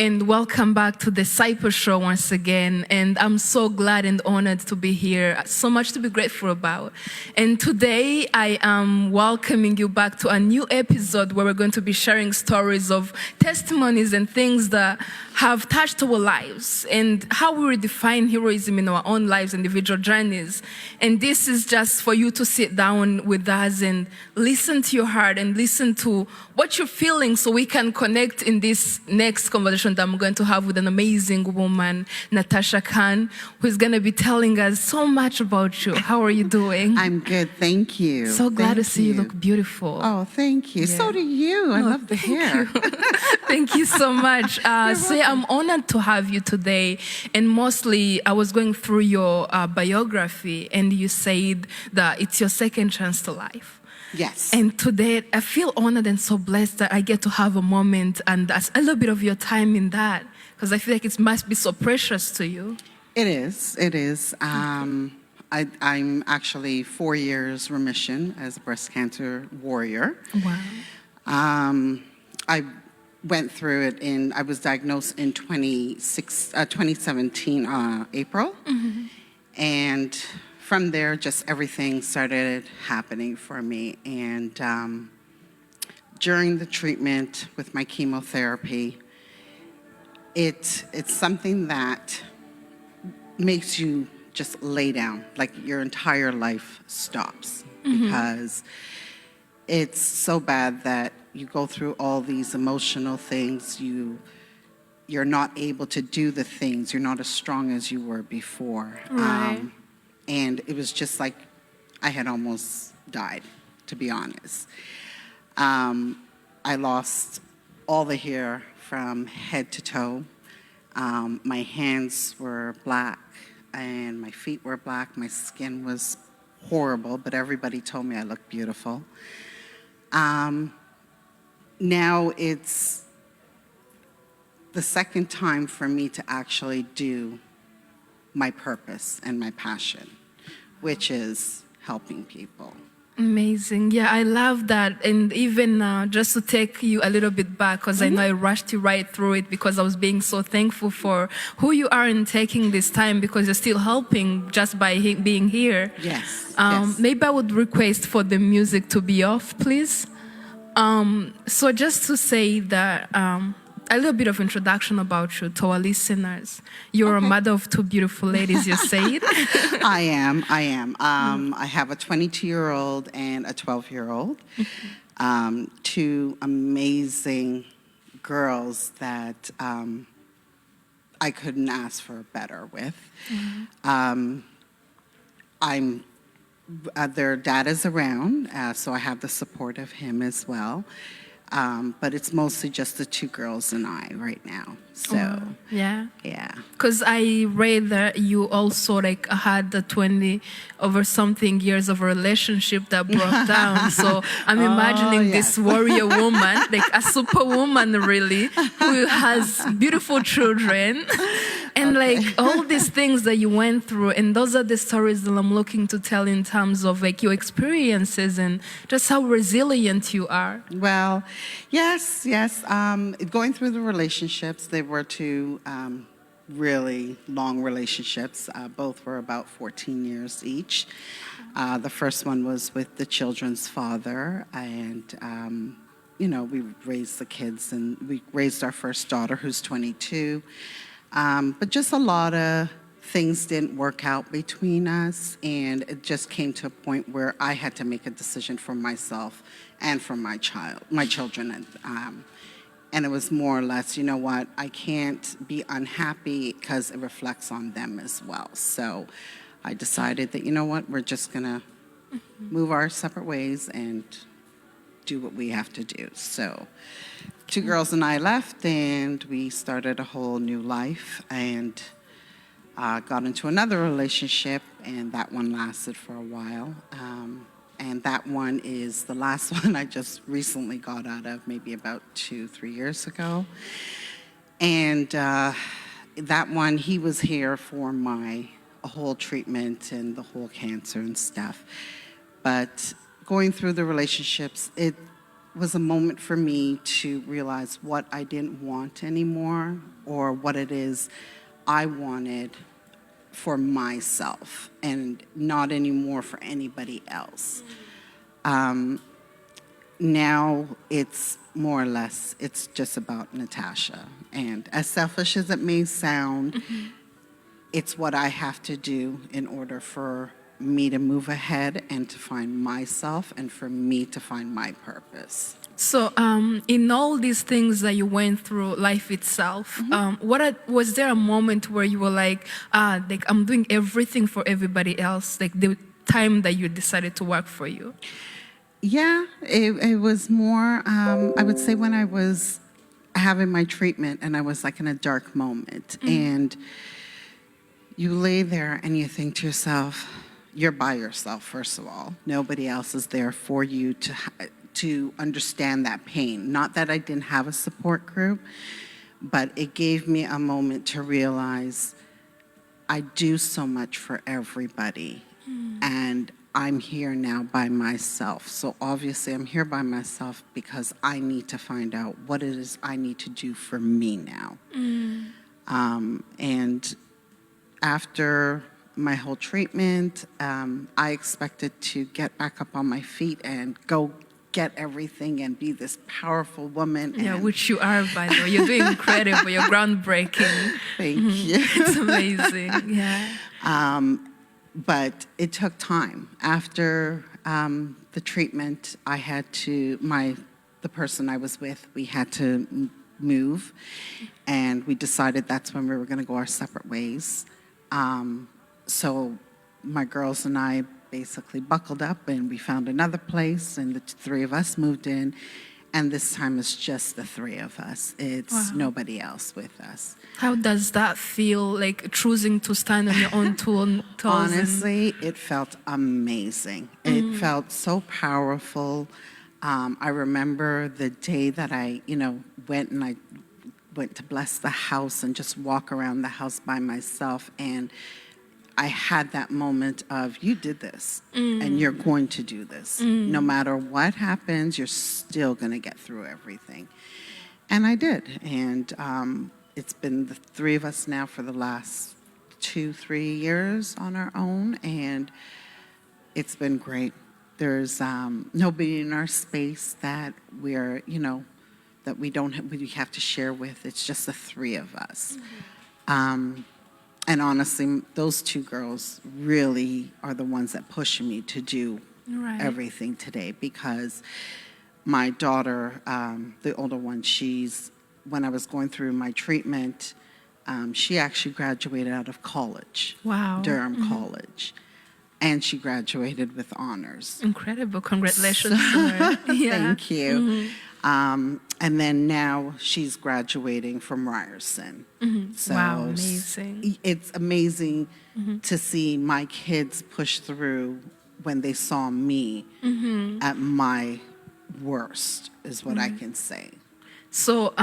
and welcome back to the Cyper Show once again. And I'm so glad and honored to be here. So much to be grateful about. And today I am welcoming you back to a new episode where we're going to be sharing stories of testimonies and things that have touched our lives and how we redefine heroism in our own lives, individual journeys. And this is just for you to sit down with us and listen to your heart and listen to what you're feeling so we can connect in this next conversation that I'm going to have with an amazing woman, Natasha Khan, who's going to be telling us so much about you. How are you doing? I'm good, thank you. So glad to see you look beautiful. Oh, thank you. Yeah. So do you. I love the hair. Thank you so much. So yeah, I'm honored to have you today. And mostly, I was going through your biography, and you said that it's your second chance to life. Yes. And today, I feel honored and so blessed that I get to have a moment and a little bit of your time in that, because I feel like it must be so precious to you. It is. It is. I'm actually 4 years remission as a breast cancer warrior. Wow. I went through it I was diagnosed in 2017, April. Mm-hmm. And from there, just everything started happening for me. And during the treatment with my chemotherapy, it's something that makes you just lay down, like your entire life stops. Mm-hmm. Because it's so bad that you go through all these emotional things, you're not able to do the things, you're not as strong as you were before. Right. And it was just like I had almost died, to be honest. I lost all the hair from head to toe. My hands were black and my feet were black. My skin was horrible, but everybody told me I looked beautiful. Now it's the second time for me to actually do my purpose and my passion, which is helping people. Amazing. Yeah, I love that. And even just to take you a little bit back, because I know I rushed you right through it because I was being so thankful for who you are and taking this time, because you're still helping just by being here. Yes. Maybe I would request for the music to be off, please. So just to say that a little bit of introduction about you to our listeners. You're a mother of two beautiful ladies, you said. I am. I have a 22-year-old and a 12-year-old. Mm-hmm. Two amazing girls that I couldn't ask for better with. Mm-hmm. Their dad is around, so I have the support of him as well. But it's mostly just the two girls and I right now. So yeah. Because I read that you also had the 20 over something years of a relationship that broke down. So I'm imagining this warrior woman, like a superwoman really, who has beautiful children. And all these things that you went through, and those are the stories that I'm looking to tell in terms of your experiences and just how resilient you are. Well, yes. Going through the relationships, they were two really long relationships. Both were about 14 years each. The first one was with the children's father, and we raised the kids, and we raised our first daughter, who's 22. But just a lot of things didn't work out between us, and it just came to a point where I had to make a decision for myself and for my children. And it was more or less, you know what, I can't be unhappy because it reflects on them as well. So I decided that, you know what, we're just going to move our separate ways and do what we have to do. So two girls and I left, and we started a whole new life, and got into another relationship, and that one lasted for a while. And that one is the last one I just recently got out of, maybe about 2-3 years ago. And that one, he was here for my whole treatment and the whole cancer and stuff. But going through the relationships, it was a moment for me to realize what I didn't want anymore, or what it is I wanted for myself and not anymore for anybody else. Now it's more or less, it's just about Natasha. And as selfish as it may sound, it's what I have to do in order for me to move ahead and to find myself and for me to find my purpose. So, in all these things that you went through, life itself, was there a moment where you were like I'm doing everything for everybody else, like the time that you decided to work for you? Yeah, it was more, I would say when I was having my treatment and I was like in a dark moment, and you lay there and you think to yourself, you're by yourself, first of all. Nobody else is there for you to understand that pain. Not that I didn't have a support group, but it gave me a moment to realize I do so much for everybody, and I'm here now by myself. So obviously I'm here by myself because I need to find out what it is I need to do for me now. And after my whole treatment, I expected to get back up on my feet and go get everything and be this powerful woman. Yeah, which you are, by the way. You're doing incredible. You're groundbreaking. Thank you. It's amazing. Yeah. But it took time. After the treatment, I had to, the person I was with, we had to move, and we decided that's when we were going to go our separate ways. So my girls and I basically buckled up and we found another place, and the three of us moved in. And this time it's just the three of us. It's nobody else with us. How does that feel, like choosing to stand on your own toes? Honestly, it felt amazing. It felt so powerful. I remember the day that I, went to bless the house and just walk around the house by myself, and I had that moment of, you did this, and you're going to do this. No matter what happens, you're still going to get through everything. And I did. And it's been the three of us now for the last 2-3 years on our own, and it's been great. There's nobody in our space that we're, that we have to share with. It's just the three of us. And honestly, those two girls really are the ones that push me to do everything today, because my daughter, the older one, when I was going through my treatment, she actually graduated out of college, Durham College, and she graduated with honors. Incredible. Congratulations to her. Thank you. And then now she's graduating from Ryerson. So wow, amazing. It's amazing to see my kids push through when they saw me at my worst, is what I can say. So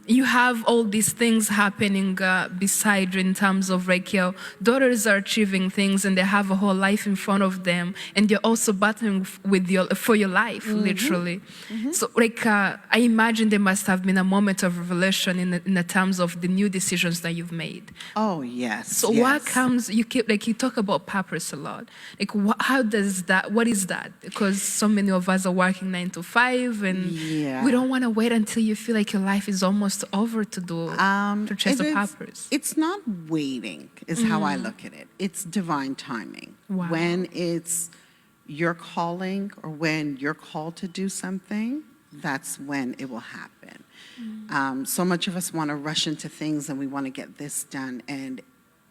you have all these things happening beside you in terms of like your daughters are achieving things and they have a whole life in front of them, and they're also battling for your life, literally. So like I imagine there must have been a moment of revelation in the terms of the new decisions that you've made. Oh yes. So what comes? You talk about purpose a lot. Like what is that? Because so many of us are working 9 to 5, and we don't want to wait until you feel like your life is almost over to chase a purpose. It's not waiting, is how I look at it. It's divine timing. Wow. When it's your calling or when you're called to do something, that's when it will happen. So much of us want to rush into things and we want to get this done, and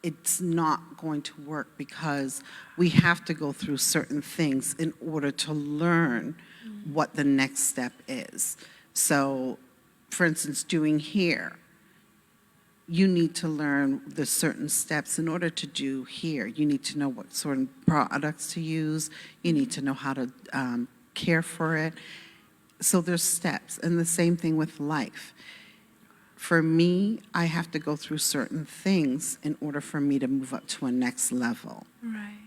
it's not going to work because we have to go through certain things in order to learn what the next step is. So, for instance, doing hair, you need to learn the certain steps in order to do hair. You need to know what sort of products to use. You need to know how to care for it. So there's steps, and the same thing with life. For me, I have to go through certain things in order for me to move up to a next level. Right.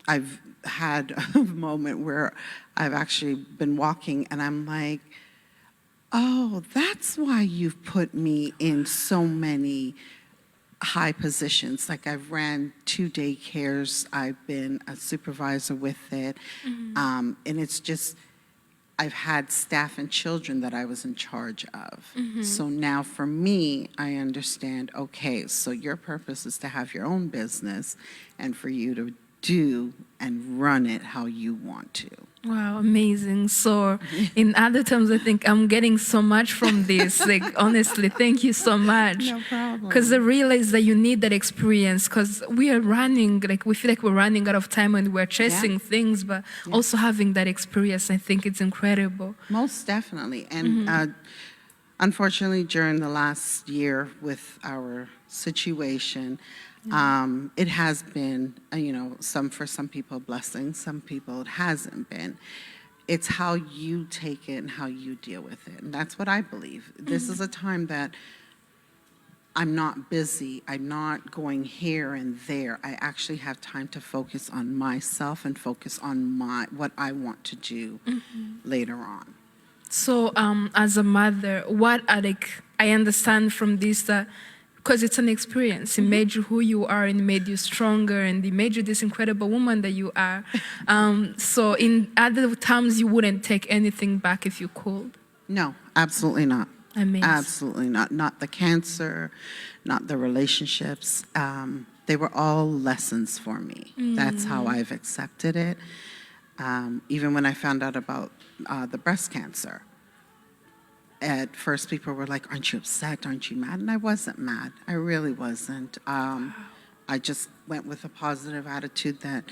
I've had a moment where I've actually been walking and I'm like, Oh, that's why you've put me in so many high positions. Like I've ran 2 daycares. I've been a supervisor with it. And it's just, I've had staff and children that I was in charge of. So now for me, I understand, okay, so your purpose is to have your own business and for you to do and run it how you want to. Wow, amazing. So in other terms, I think I'm getting so much from this. Like, honestly, thank you so much. No problem. Because I realize that you need that experience because we are running, like we feel like we're running out of time and we're chasing things, but also having that experience, I think it's incredible. Most definitely. And unfortunately, during the last year with our situation, it has been, for some people a blessing, some people it hasn't been. It's how you take it and how you deal with it. And that's what I believe. This is a time that I'm not busy. I'm not going here and there. I actually have time to focus on myself and focus on what I want to do later on. So as a mother, what are I understand from this that because it's an experience. It made you who you are and made you stronger and it made you this incredible woman that you are. So in other times, you wouldn't take anything back if you could? No, absolutely not. Amazing. Absolutely not. Not the cancer, not the relationships. They were all lessons for me. That's how I've accepted it. Even when I found out about the breast cancer, at first people were like, aren't you upset? Aren't you mad? And I wasn't mad. I really wasn't. I just went with a positive attitude that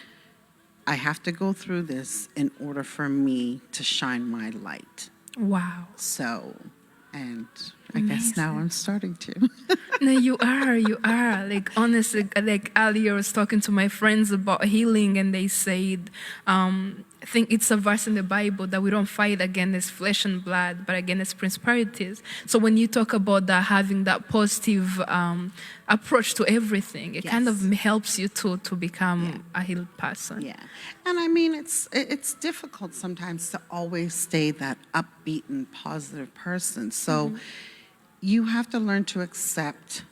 I have to go through this in order for me to shine my light. Wow. So, and I guess now I'm starting to. No, you are. Like, honestly, like earlier I was talking to my friends about healing and they said, I think it's a verse in the Bible that we don't fight against flesh and blood, but against principalities. So when you talk about that, having that positive approach to everything, it kind of helps you to become a healed person. Yeah. And I mean, it's difficult sometimes to always stay that upbeat and positive person. So you have to learn to accept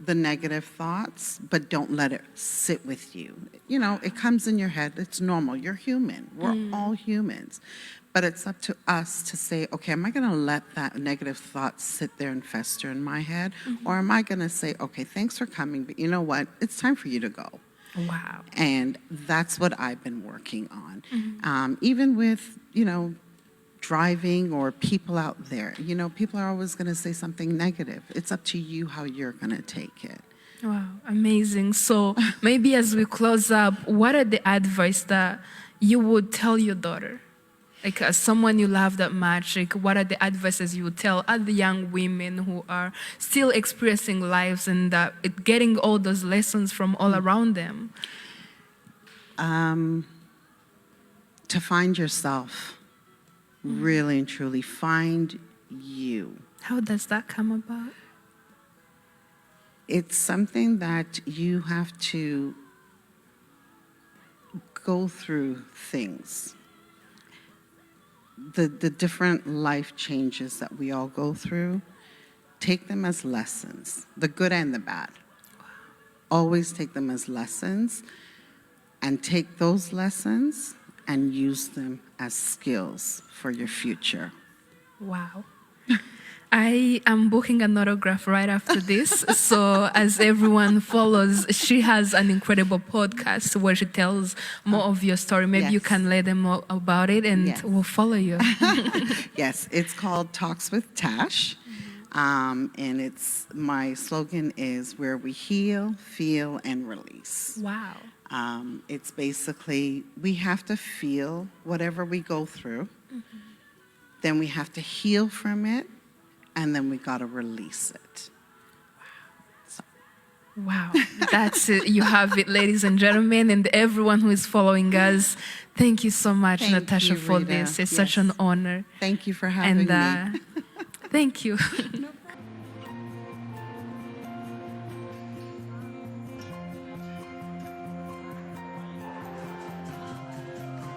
the negative thoughts, but don't let it sit with you. You know, it comes in your head. It's normal. You're human. We're all humans. But it's up to us to say, okay, am I going to let that negative thought sit there and fester in my head? Or am I going to say, okay, thanks for coming, but you know what? It's time for you to go. Wow. And that's what I've been working on. Even with, driving or people out there. People are always going to say something negative. It's up to you how you're going to take it. Wow, amazing. So maybe as we close up, what are the advice that you would tell your daughter? Like as someone you love that much, like what are the advices you would tell other young women who are still experiencing lives and getting all those lessons from all around them? To find yourself. Really and truly find you. How does that come about? It's something that you have to go through things. The different life changes that we all go through, take them as lessons, the good and the bad. Always take them as lessons and take those lessons and use them as skills for your future. Wow. I am booking an autograph right after this. So as everyone follows, she has an incredible podcast where she tells more of your story. Maybe you can let them know about it and we'll follow you. Yes, it's called Talks with Tash. And my slogan is where we heal, feel, and release. Wow. It's basically, we have to feel whatever we go through, then we have to heal from it, and then we got to release it. Wow, that's it. You have it, ladies and gentlemen, and everyone who is following us. Thank you so much, Natasha, for this. It's such an honor. Thank you for having me. Thank you. No